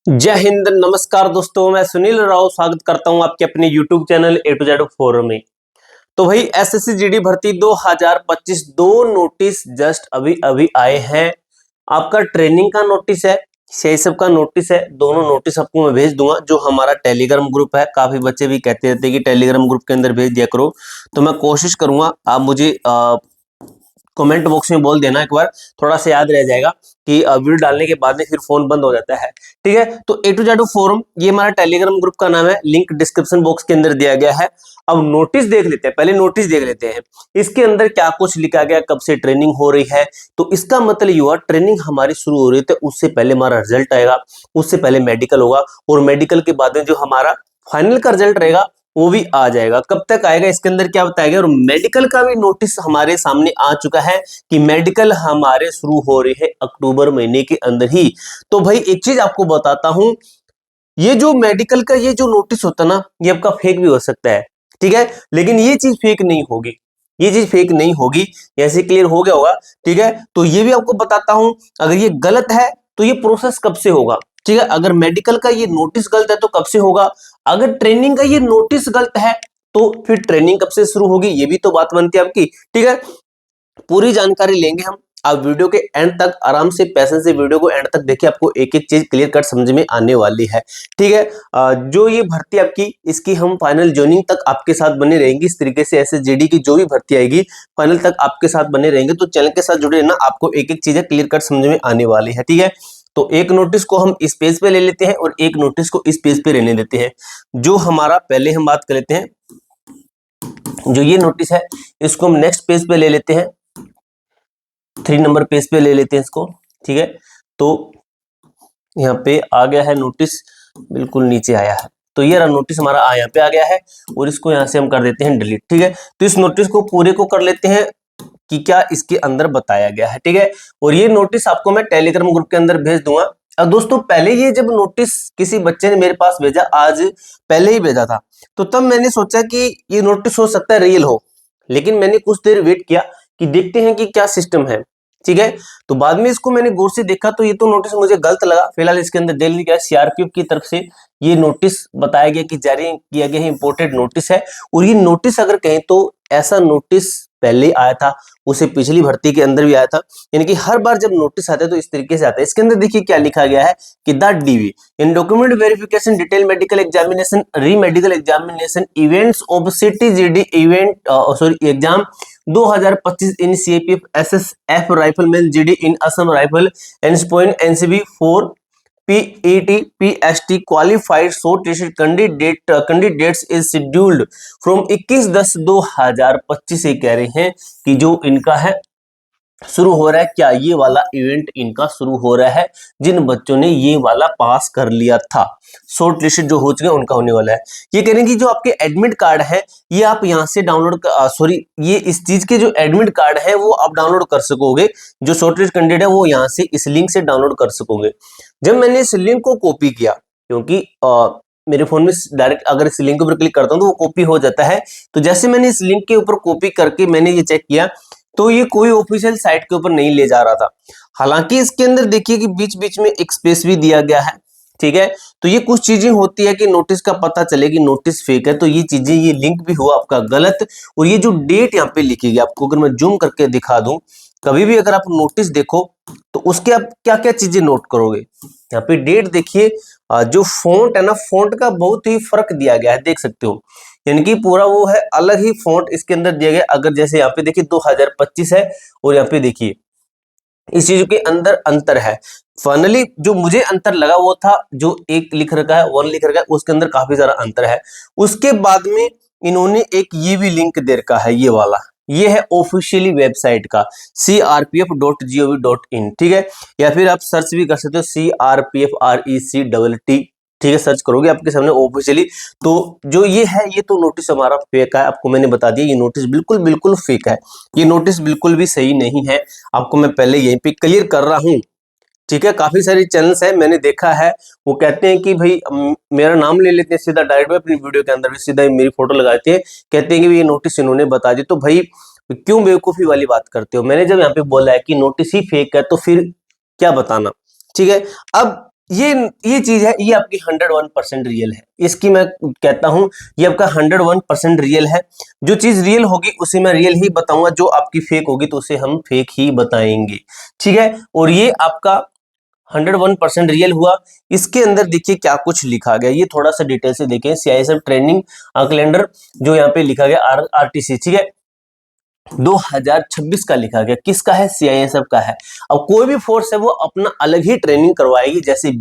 जय हिंद, नमस्कार दोस्तों। मैं सुनील राव स्वागत करता हूं आपके अपने YouTube channel A to Z forum में। तो भाई एसएससी जीडी भर्ती 2025 दो नोटिस जस्ट अभी अभी आए हैं। आपका ट्रेनिंग का नोटिस है, सही सब का नोटिस है। दोनों नोटिस आपको मैं भेज दूंगा। जो हमारा टेलीग्राम ग्रुप है, काफी बच्चे भी कहते रहते हैं कि टेलीग्राम ग्रुप के अंदर भेज दिया करो, तो मैं कोशिश करूंगा। आप मुझे कमेंट बॉक्स में बोल देना, एक बार थोड़ा सा याद रह जाएगा कि वीडियो डालने के बाद में फिर फोन बंद हो जाता है। ठीक है, तो ए टू जेड फोरम ये हमारा टेलीग्राम ग्रुप का नाम है, लिंक डिस्क्रिप्शन बॉक्स के अंदर दिया गया है। अब नोटिस देख लेते हैं, पहले नोटिस देख लेते हैं इसके अंदर क्या कुछ लिखा गया, कब से ट्रेनिंग हो रही है। तो इसका मतलब ये हुआ ट्रेनिंग हमारी शुरू हो रही है, तो उससे पहले हमारा रिजल्ट आएगा, उससे पहले मेडिकल होगा, और मेडिकल के बाद में जो हमारा फाइनल का रिजल्ट रहेगा वो भी आ जाएगा। कब तक आएगा इसके अंदर क्या बताएगा। और मेडिकल का भी नोटिस हमारे सामने आ चुका है कि मेडिकल हमारे शुरू हो रही है अक्टूबर महीने के अंदर ही। तो भाई एक चीज आपको बताता हूं, ये जो मेडिकल का ये जो नोटिस होता है ना, ये आपका फेक भी हो सकता है। ठीक है, लेकिन ये चीज फेक नहीं होगी, ये चीज फेक नहीं होगी। ऐसे क्लियर हो गया होगा। ठीक है, तो ये भी आपको बताता हूं, अगर ये गलत है तो ये प्रोसेस कब से होगा। ठीक है, अगर मेडिकल का ये नोटिस गलत है तो कब से होगा। अगर ट्रेनिंग का ये नोटिस गलत है तो फिर ट्रेनिंग कब से शुरू होगी, ये भी तो बात बनती है आपकी। ठीक है, पूरी जानकारी लेंगे हम। आप वीडियो के एंड तक आराम से पैसेंस से वीडियो को एंड तक देखिए, आपको एक एक चीज क्लियर कट समझ में आने वाली है। ठीक है, जो ये भर्ती आपकी, इसकी हम फाइनल ज्वाइनिंग तक आपके साथ बने रहेंगे। इस तरीके से एसएसजीडी की जो भी भर्ती आएगी फाइनल तक आपके साथ बने रहेंगे, तो चैनल के साथ जुड़े रहना, आपको एक एक चीजें क्लियर कट समझ में आने वाली है। ठीक है, तो एक नोटिस को हम इस पेज पे ले लेते हैं और एक नोटिस को इस पेज पे रहने देते हैं। जो हमारा पहले हम बात कर लेते हैं, जो ये नोटिस है इसको हम नेक्स्ट पेज पे ले लेते हैं, 3 नंबर पेज पे ले लेते हैं इसको। ठीक है, तो यहाँ पे आ गया है नोटिस, बिल्कुल नीचे आया है। तो ये रहा नोटिस हमारा यहाँ पे आ गया है, और इसको यहाँ से हम कर देते हैं डिलीट। ठीक है, तो इस नोटिस को पूरे को कर लेते हैं कि क्या इसके अंदर बताया गया है। ठीक है, और ये नोटिस आपको मैं टेलीग्राम ग्रुप के अंदर भेज दूंगा। अब दोस्तों पहले ये जब नोटिस किसी बच्चे ने मेरे पास भेजा, आज पहले ही भेजा था, तो तब मैंने सोचा कि ये नोटिस हो सकता है रियल हो, लेकिन मैंने कुछ देर वेट किया कि देखते हैं कि क्या सिस्टम है। ठीक है, तो बाद में इसको मैंने गौर से देखा तो ये तो नोटिस मुझे गलत लगा। फिलहाल इसके अंदर देख लिया सीआरपीएफ की तरफ से ये नोटिस बताया गया कि जारी किया गया है, इंपोर्टेड नोटिस है। और ये नोटिस अगर कहें तो ऐसा नोटिस पहले आया था, उसे पिछली भर्ती के अंदर भी आया था। यानी कि हर बार जब नोटिस आता है तो इस तरीके से आता है। इसके अंदर देखिए क्या लिखा गया है कि the DV in document verification detail medical examination re medical examination events of CT GD event sorry exam 2025 in CAPF SSF rifleman GD in Assam rifle एनस्पोइन NCB 4 PET PST qualified shortlisted candidates is scheduled from 21/10/2025 से कह रहे हैं कि जो इनका है शुरू हो रहा है। क्या ये वाला इवेंट इनका शुरू हो रहा है, जिन बच्चों ने ये वाला पास कर लिया था, शॉर्ट लिस्टेड जो हो चुके हैं उनका होने वाला है। ये कह रहे हैं कि जो आपके एडमिट कार्ड है ये आप यहाँ से डाउनलोड सॉरी ये इस चीज के जो एडमिट कार्ड है वो आप डाउनलोड कर सकोगे। जो शॉर्ट लिस्ट कैंडिडेट है वो यहाँ से इस लिंक से डाउनलोड कर सकोगे। जब मैंने इस लिंक को कॉपी किया, क्योंकि मेरे फोन में डायरेक्ट अगर इस लिंक के ऊपर क्लिक करता हूँ तो वो कॉपी हो जाता है, तो जैसे मैंने इस लिंक के ऊपर कॉपी करके मैंने ये चेक किया तो ये कोई ऑफिशियल साइट के ऊपर नहीं ले जा रहा था। हालांकि इसके अंदर देखिए कि बीच बीच में एक स्पेस भी दिया गया है। ठीक है, तो ये कुछ चीजें होती है कि नोटिस का पता चले कि नोटिस फेक है, तो ये चीजें, ये लिंक भी हुआ आपका गलत। और ये जो डेट यहाँ पे लिखी गई, आपको अगर मैं जूम करके दिखा दूं, कभी भी अगर आप नोटिस देखो तो उसके आप क्या क्या चीजें नोट करोगे। यहाँ पे डेट देखिए, जो फॉन्ट है ना, फॉन्ट का बहुत ही फर्क दिया गया है, देख सकते हो। यानी कि पूरा वो है, अलग ही फॉन्ट इसके अंदर दिया गया। अगर जैसे यहाँ पे देखिए 2025 है, और यहाँ पे देखिए इस चीज के अंदर अंतर है। फाइनली जो मुझे अंतर लगा वो था जो एक लिख रखा है, 1 लिख रखा है, उसके अंदर काफी सारा अंतर है। उसके बाद में इन्होंने एक ये भी लिंक दे रखा है, ये वाला, ये है ऑफिशियली वेबसाइट का crpf.gov.in। ठीक है, या फिर आप सर्च भी कर सकते हो CRPFRECTT। ठीक है, सर्च करोगे आपके सामने ऑफिशियली। तो जो ये है ये तो नोटिस हमारा फेक है, आपको मैंने बता दिया, ये नोटिस बिल्कुल बिल्कुल फेक है, ये नोटिस बिल्कुल भी सही नहीं है। आपको मैं पहले यहीं पे क्लियर कर रहा हूं। ठीक है, काफी सारे चैनल्स हैं, मैंने देखा है, वो कहते हैं कि भाई मेरा नाम ले लेते हैं सीधा, डायरेक्ट में अपनी वीडियो के अंदर भी सीधा मेरी फोटो लगाते हैं, कहते हैं कि ये नोटिस इन्होंने बता दी। तो भाई क्यों बेवकूफी वाली बात करते हो। मैंने जब यहाँ पे बोला है कि नोटिस ही फेक है तो फिर क्या बताना। ठीक है, अब ये चीज है, ये आपकी 101% रियल है। इसकी मैं कहता हूं ये आपका 101% रियल है। जो चीज रियल होगी उसे मैं रियल ही बताऊंगा, जो आपकी फेक होगी तो उसे हम फेक ही बताएंगे, ठीक है। और ये आपका 101% रियल हुआ। इसके अंदर देखिए क्या कुछ लिखा गया, ये थोड़ा सा डिटेल से देखें। सीआईएसएफ ट्रेनिंग कैलेंडर जो यहाँ पे लिखा गया आरटीसी, ठीक है, 2026 का लिखा गया। किसका है? सीआईएसएफ का है। अब कोई भी फोर्स है वो अपना अलग ही ट्रेनिंग करवाएगी, जैसे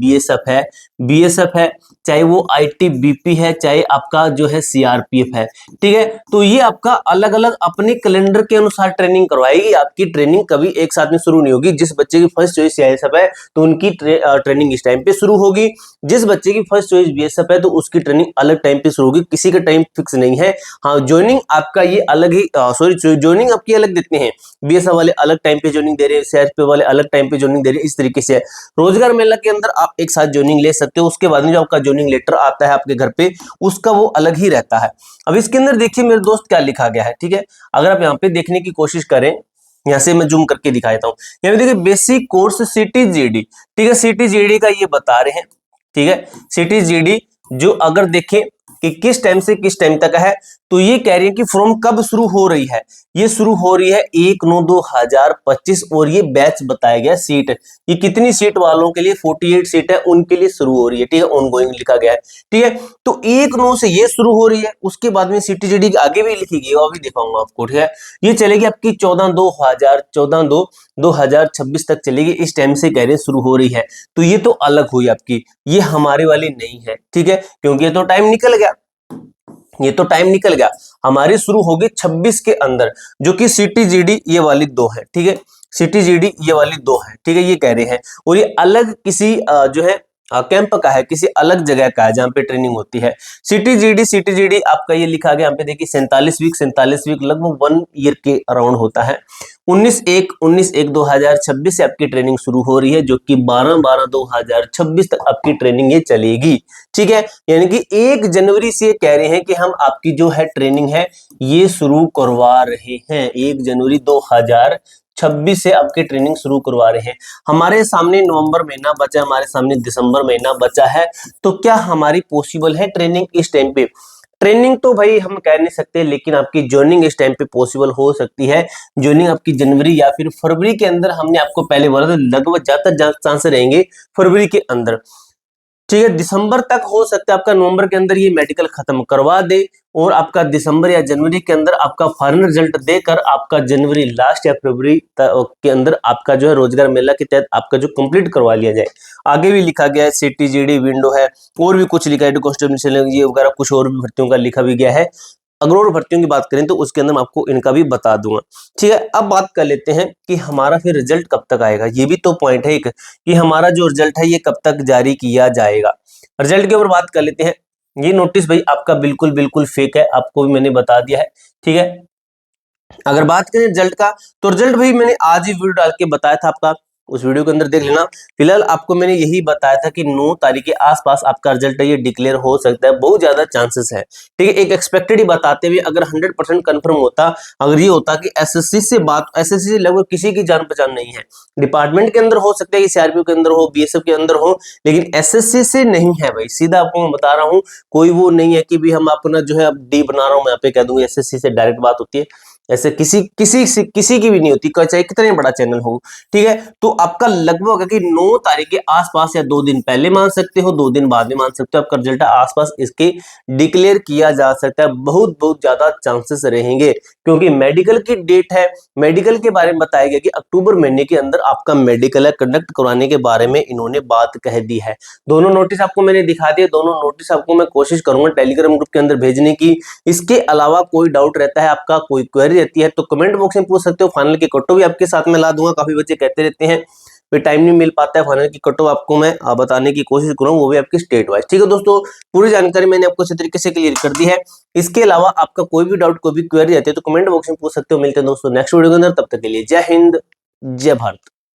बीएसएफ है, चाहे वो आईटीबीपी है, चाहे आपका जो है सीआरपीएफ है, ठीक है। तो ये आपका अलग अलग अपने कैलेंडर के अनुसार ट्रेनिंग करवाएगी। आपकी ट्रेनिंग कभी एक साथ में शुरू नहीं होगी। जिस बच्चे की फर्स्ट चॉइस सीआईएसएफ है तो उनकी ट्रेनिंग इस टाइम पे शुरू होगी। जिस बच्चे की फर्स्ट चॉइस बीएसएफ है तो उसकी ट्रेनिंग अलग टाइम पे शुरू होगी। किसी का टाइम फिक्स नहीं है। हाँ, ज्वाइनिंग आपका ये अलग ही ज्वाइनिंग आपकी अलग देते हैं। बीएसएफ वाले अलग टाइम पे ज्वाइनिंग दे रहे हैं, सीआरपीएफ वाले अलग टाइम पे ज्वाइनिंग दे रहे हैं। इस तरीके से रोजगार मेला के अंदर आप एक साथ ज्वाइनिंग ले सकते हो। उसके बाद में जो आपका ज्वाइनिंग लेटर आता है आपके घर पे, उसका वो अलग ही रहता है। अब इसके अंदर देखिए मेरे दोस्त क्या लिखा गया है, ठीक है। अगर आप यहाँ पे देखने की कोशिश करें, यहाँ से मैं जूम करके दिखा देता हूँ। यहाँ पे देखिए बेसिक कोर्स सीटीजीडी, ठीक है, सीटीजीडी का ये बता रहे हैं, ठीक है। सीटीजीडी जो अगर देखें कि किस टाइम से किस टाइम तक है, तो ये कह रही है कि फ्रॉम कब शुरू हो रही है। ये शुरू हो रही है 1/9/2025 और ये बैच बताया गया सीट। ये कितनी सीट वालों के लिए? 48 सीट है, उनके लिए शुरू हो रही है, ठीक है। ऑनगोइंग लिखा गया है, ठीक है। तो 1/9 से ये शुरू हो रही है। उसके बाद में सीटीजीडी आगे भी लिखी गई, वो भी दिखाऊंगा आपको, ठीक है। ये चलेगी आपकी 14/2/2026 तक चलेगी। इस टाइम से कह रहे शुरू हो रही है। तो ये तो अलग हुई आपकी, ये हमारे वाली नहीं है, ठीक है, क्योंकि ये तो टाइम निकल गया। ये तो टाइम निकल गया। हमारी शुरू होगी 26 के अंदर, जो कि सीटीजीडी ये वाली 2 है, ठीक है। सीटीजीडी ये वाली 2 है, ठीक है, ये कह रहे हैं। और ये अलग किसी जो है कैंप का है, किसी अलग जगह का है जहां पे ट्रेनिंग होती है। सीटीजीडी आपका ये लिखा गया यहाँ पे देखिए 47 वीक लगभग 1 ईयर के अराउंड होता है। 19/1/2026 से आपकी ट्रेनिंग शुरू हो रही है, जो कि 12/12/2026 तक आपकी ट्रेनिंग ये चलेगी, ठीक है। यानी कि 1 जनवरी से कह रहे हैं कि हम आपकी जो है ट्रेनिंग है ये शुरू करवा रहे हैं। 1 जनवरी 2026 से आपकी ट्रेनिंग शुरू करवा रहे हैं। हमारे सामने नवंबर महीना बचा है, हमारे सामने दिसंबर महीना बचा है। तो क्या हमारी पॉसिबल है ट्रेनिंग इस टाइम पे? ट्रेनिंग तो भाई हम कह नहीं सकते, लेकिन आपकी ज्वाइनिंग इस टाइम पे पॉसिबल हो सकती है। ज्वाइनिंग आपकी जनवरी या फिर फरवरी के अंदर, हमने आपको पहले बोला था लगभग ज्यादा चांस रहेंगे फरवरी के अंदर, ठीक है। दिसंबर तक हो सकता है आपका नवंबर के अंदर ये मेडिकल खत्म करवा दे और आपका दिसंबर या जनवरी के अंदर आपका फाइनल रिजल्ट देकर आपका जनवरी लास्ट या फरवरी के अंदर आपका जो है रोजगार मेला के तहत आपका जो कंप्लीट करवा लिया जाए। आगे भी लिखा गया है सीटीजीडी विंडो है, और भी कुछ लिखा है, कांस्टेबल ये वगैरह कुछ और भी भर्तियों का लिखा भी गया है। अगर और भर्तियों की बात करें तो उसके अंदर मैं आपको इनका भी बता दूंगा, ठीक है। अब बात कर लेते हैं कि हमारा फिर रिजल्ट कब तक आएगा। ये भी तो पॉइंट है एक, कि हमारा जो रिजल्ट है ये कब तक जारी किया जाएगा। रिजल्ट के ऊपर बात कर लेते हैं। ये नोटिस भाई आपका बिल्कुल बिल्कुल फेक है, आपको भी मैंने बता दिया है, ठीक है। अगर बात करें रिजल्ट का, तो रिजल्ट भाई मैंने आज ही वीडियो डाल के बताया था आपका, उस वीडियो के अंदर देख लेना। फिलहाल आपको मैंने यही बताया था कि 9 तारीख के आसपास आपका रिजल्ट ये डिक्लेयर हो सकता है, बहुत ज्यादा चांसेस है, ठीक है। एक एक्सपेक्टेड ही बताते हुए अगर 100% कंफर्म होता, अगर ये होता कि एसएससी से बात, एसएससी से लगभग किसी की जान पहचान नहीं है। डिपार्टमेंट के अंदर हो सकता है कि सीआरपीएफ के अंदर हो, बीएसएफ के अंदर हो, लेकिन एसएससी से नहीं है भाई। सीधा आपको मैं बता रहा हूँ, कोई वो नहीं है कि भी हम अपना जो है अब डी बना रहा हूँ मैं यहाँ पे कह दूंगा एसएससी से डायरेक्ट बात होती है। ऐसे किसी की भी नहीं होती, चाहे कितना बड़ा चैनल हो, ठीक है। तो आपका लगभग है कि 9 तारीख के आसपास या 2 दिन पहले मान सकते हो, 2 दिन बाद में मान सकते हो, आपका रिजल्ट आसपास इसके डिक्लेयर किया जा सकता है। बहुत बहुत ज्यादा चांसेस रहेंगे, क्योंकि मेडिकल की डेट है। मेडिकल के बारे में बताया गया कि अक्टूबर महीने के अंदर आपका मेडिकल है, कंडक्ट करवाने के बारे में इन्होंने बात कह दी है। दोनों नोटिस आपको मैंने दिखा दिए, दोनों नोटिस आपको मैं कोशिश करूंगा टेलीग्राम ग्रुप के अंदर भेजने की। इसके अलावा कोई डाउट रहता है आपका, कोई क्वेरी रहती है, तो कमेंट बॉक्स में पूछ सकते हो। फाइनल की कट्टो भी आपके साथ में ला दूंगा, काफी बच्चे कहते रहते हैं फिर टाइम नहीं मिल पाता है। फाइनल की कट्टो आपको मैं बताने की कोशिश करूंगा, वो भी आपकी स्टेट वाइज, ठीक है दोस्तों। पूरी जानकारी मैंने आपको अच्छे तरीके से क्लियर कर दी है। इसके अलावा आपका कोई भी डाउट, कोई भी क्वेरी रहती है तो कमेंट बॉक्स में पूछ सकते हो। मिलते हैं दोस्तों नेक्स्ट वीडियो के अंदर, तब तक के लिए जय हिंद, जय भारत।